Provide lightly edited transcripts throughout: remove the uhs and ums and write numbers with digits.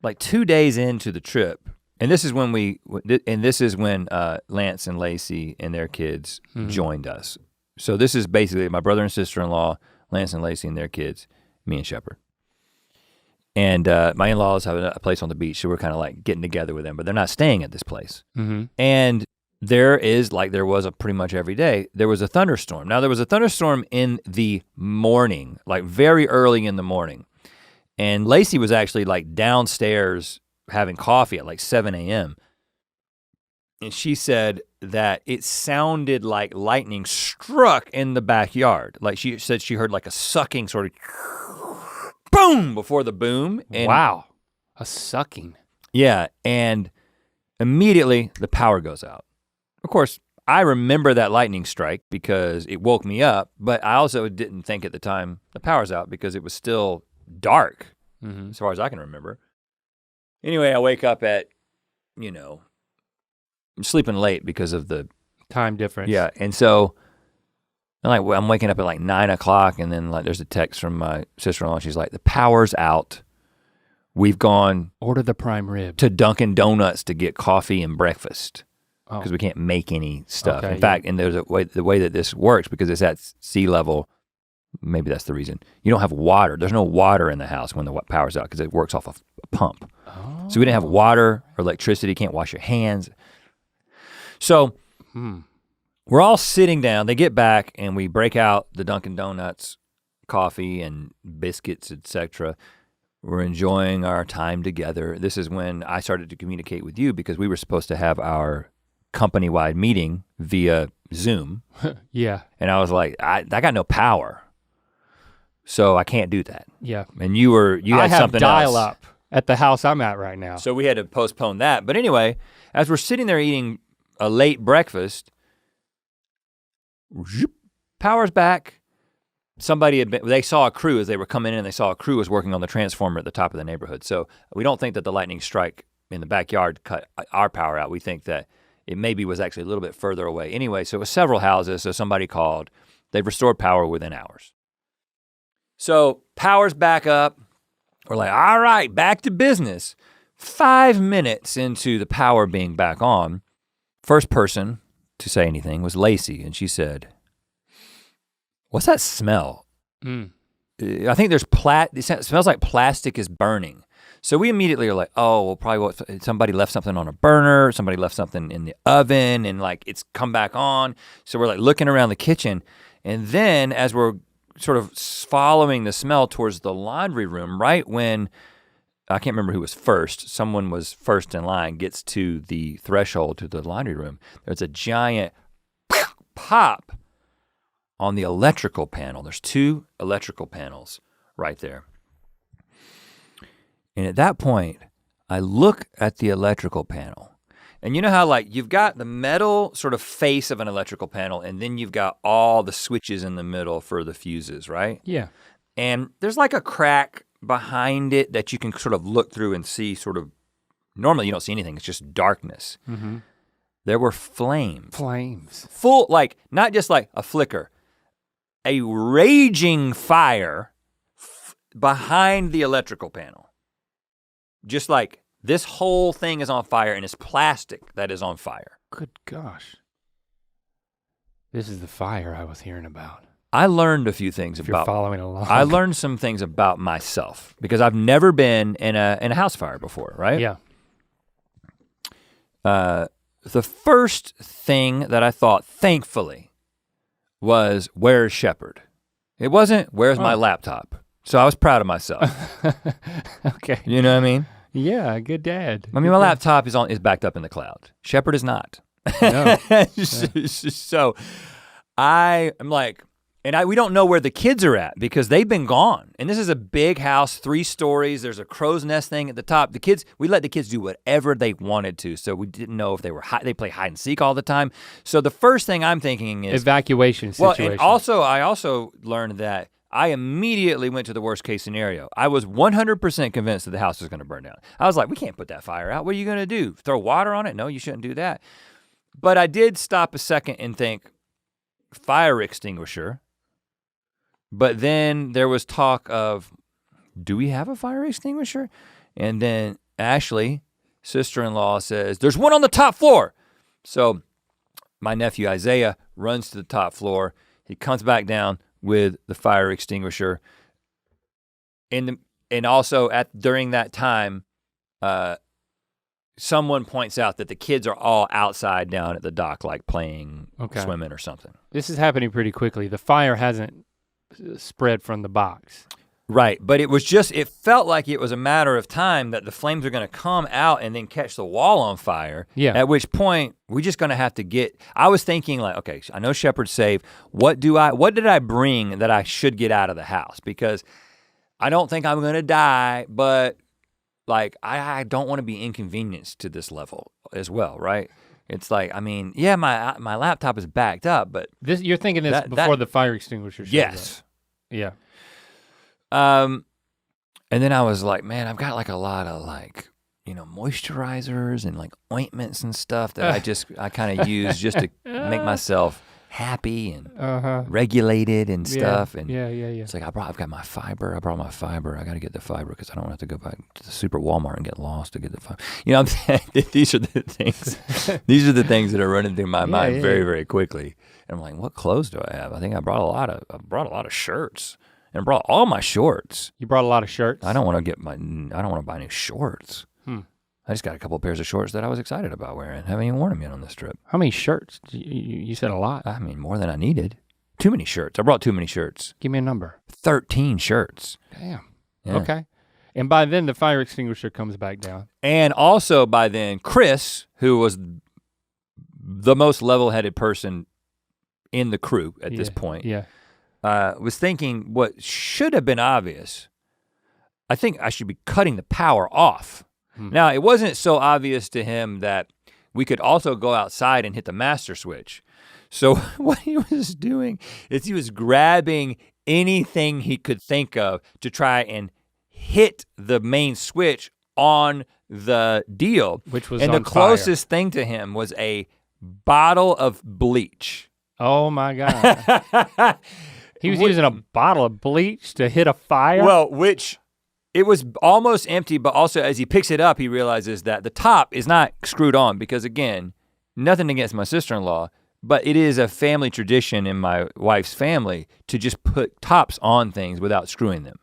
like 2 days into the trip, and this is when Lance and Lacey and their kids joined us. So this is basically my brother and sister-in-law, Lance and Lacey and their kids, me and Shepard. And my in-laws have a place on the beach, so we're kind of like getting together with them, but they're not staying at this place. And there was pretty much every day, there was a thunderstorm. Now there was a thunderstorm in the morning, like very early in the morning. And Lacey was actually like downstairs having coffee at like 7 a.m. And she said that it sounded like lightning struck in the backyard. Like she said she heard like a sucking sort of boom before the boom. And wow, a sucking. Yeah, and immediately the power goes out. Of course, I remember that lightning strike because it woke me up, but I also didn't think at the time the power's out because it was still dark, as far as I can remember. Anyway, I wake up at, I'm sleeping late because of the time difference. Yeah, and so I'm waking up at like 9 o'clock, and then like there's a text from my sister-in-law. She's like, the power's out. We've gone order the prime rib to Dunkin' Donuts to get coffee and breakfast because we can't make any stuff. Okay, In fact, and there's the way that this works, because it's at sea level, maybe that's the reason. You don't have water. There's no water in the house when the power's out because it works off of a pump. Oh. So we didn't have water or electricity, can't wash your hands. So we're all sitting down, they get back and we break out the Dunkin' Donuts coffee and biscuits, etc. We're enjoying our time together. This is when I started to communicate with you because we were supposed to have our company-wide meeting via Zoom. Yeah. And I was like, I got no power, so I can't do that. Yeah. And you had something else. I have dial-up at the house I'm at right now. So we had to postpone that. But anyway, as we're sitting there eating a late breakfast, power's back. They saw a crew as they were coming in, and they saw a crew was working on the transformer at the top of the neighborhood. So we don't think that the lightning strike in the backyard cut our power out. We think that it maybe was actually a little bit further away. Anyway, so it was several houses, so somebody called. They restored power within hours. So power's back up. We're like, all right, back to business. 5 minutes into the power being back on, first person to say anything was Lacey, and she said, what's that smell? I think it smells like plastic is burning. So we immediately are like, oh, well, probably somebody left something on a burner, somebody left something in the oven, and like it's come back on. So we're like looking around the kitchen, and then as we're sort of following the smell towards the laundry room, right when, I can't remember who was first, someone was first in line, gets to the threshold to the laundry room, there's a giant pop on the electrical panel. There's 2 electrical panels right there. And at that point, I look at the electrical panel, and you know how like you've got the metal sort of face of an electrical panel, and then you've got all the switches in the middle for the fuses, right? Yeah. And there's like a crack behind it that you can sort of look through and see sort of, normally you don't see anything, it's just darkness. There were flames. Full, like, not just like a flicker, a raging fire behind the electrical panel. Just like this whole thing is on fire, and it's plastic that is on fire. Good gosh. This is the fire I was hearing about. I learned a few things if about. You're following along. I learned some things about myself because I've never been in a house fire before, right? Yeah. The first thing that I thought, thankfully, was where's Shepard? It wasn't where's my laptop. So I was proud of myself. Okay. You know what I mean? Yeah, good dad. I mean, my laptop is backed up in the cloud. Shepard is not. No. So I am like, and we don't know where the kids are at because they've been gone. And this is a big house, 3 stories. There's a crow's nest thing at the top. We let the kids do whatever they wanted to. So we didn't know if they play hide and seek all the time. So the first thing I'm thinking is evacuation situation. Well, and also I also learned that I immediately went to the worst case scenario. I was 100% convinced that the house was gonna burn down. I was like, we can't put that fire out. What are you gonna do? Throw water on it? No, you shouldn't do that. But I did stop a second and think, fire extinguisher. But then there was talk of, do we have a fire extinguisher? And then Ashley, sister-in-law, says, there's one on the top floor. So my nephew Isaiah runs to the top floor. He comes back down with the fire extinguisher. And also during that time, someone points out that the kids are all outside down at the dock, like playing, swimming or something. This is happening pretty quickly. The fire hasn't spread from the box. Right, but it felt like it was a matter of time that the flames are gonna come out and then catch the wall on fire. Yeah. At which point, we're just gonna have to I was thinking like, okay, I know Shepherd's safe. What did I bring that I should get out of the house? Because I don't think I'm gonna die, but like, I don't wanna be inconvenienced to this level as well, right? It's like, I mean, yeah, my laptop is backed up, but. You're thinking this before the fire extinguisher shows yes. up. Yeah. And then I was like, man, I've got like a lot of like, moisturizers and like ointments and stuff that I kind of use just to make myself happy and regulated and stuff. And yeah. It's like, I've got my fiber. I brought my fiber. I got to get the fiber because I don't have to go back to the super Walmart and get lost to get the fiber. I'm saying these are the things. These are the things that are running through my mind very, very quickly. And I'm like, what clothes do I have? I think I brought a lot of shirts. And I brought all my shorts. You brought a lot of shirts? I don't want to buy new shorts. I just got a couple of pairs of shorts that I was excited about wearing. Haven't even worn them yet on this trip. How many shirts? You said a lot. I mean, more than I needed. Too many shirts. I brought too many shirts. Give me a number. 13 shirts. Damn. Yeah. Okay. And by then the fire extinguisher comes back down. And also by then, Chris, who was the most level-headed person in the crew at this point. Yeah. Was thinking what should have been obvious. I think I should be cutting the power off. Now, it wasn't so obvious to him that we could also go outside and hit the master switch. So what he was doing is he was grabbing anything he could think of to try and hit the main switch on the deal. Which was and on the closest thing to him was a bottle of bleach. Oh my God. He was using a bottle of bleach to hit a fire? Well, which it was almost empty, but also as he picks it up, he realizes that the top is not screwed on because again, nothing against my sister-in-law, but it is a family tradition in my wife's family to just put tops on things without screwing them.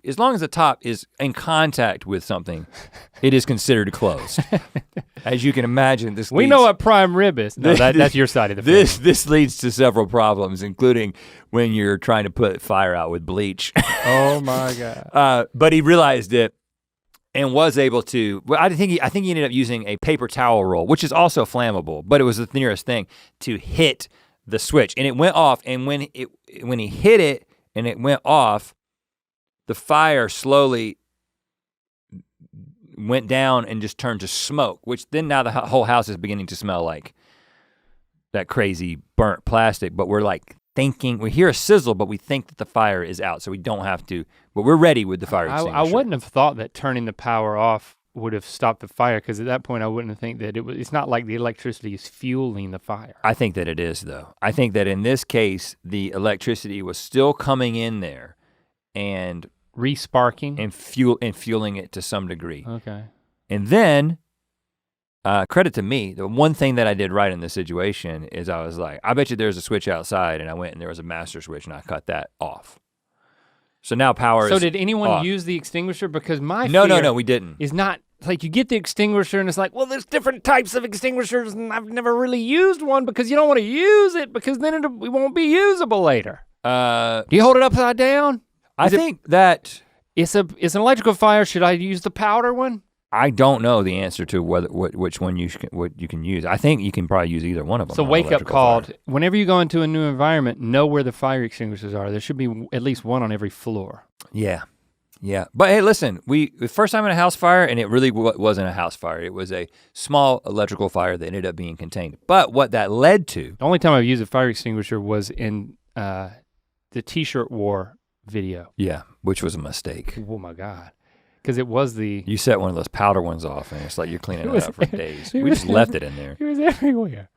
As long as the top is in contact with something, it is considered closed. As you can imagine, we know what prime rib is. No, that's your side of the family. This leads to several problems, including when you're trying to put fire out with bleach. Oh my God. But he realized it and was able to, well, I think he ended up using a paper towel roll, which is also flammable, but it was the nearest thing to hit the switch. And it went off, and when he hit it and it went off, the fire slowly went down and just turned to smoke, which then now the whole house is beginning to smell like that crazy burnt plastic, but we're like thinking, we hear a sizzle, but we think that the fire is out, so we don't have to, but we're ready with the fire extinguisher. I wouldn't have thought that turning the power off would have stopped the fire, because at that point I wouldn't think that it's not like the electricity is fueling the fire. I think that it is though. I think that in this case, the electricity was still coming in there and re-sparking and fueling it to some degree. Okay. And then, credit to me, the one thing that I did right in this situation is I was like, I bet you there's a switch outside, and I went and there was a master switch and I cut that off. So now power is So did anyone off. use the extinguisher? Because my No, fear we didn't. is not, like you get the extinguisher and it's like, well, there's different types of extinguishers and I've never really used one because you don't want to use it because then it won't be usable later. Do you hold it upside down? I think that it's an electrical fire. Should I use the powder one? I don't know the answer to which one you can use. I think you can probably use either one of them. So wake up call. Whenever you go into a new environment, know where the fire extinguishers are. There should be at least one on every floor. Yeah. But hey, listen, the first time in a house fire, and it really wasn't a house fire. It was a small electrical fire that ended up being contained. But what that led to. The only time I've used a fire extinguisher was in the T-shirt war video. Yeah, which was a mistake. Oh my God. Because it was You set one of those powder ones off and it's like you're cleaning it up for days. We just left it in there. It was everywhere.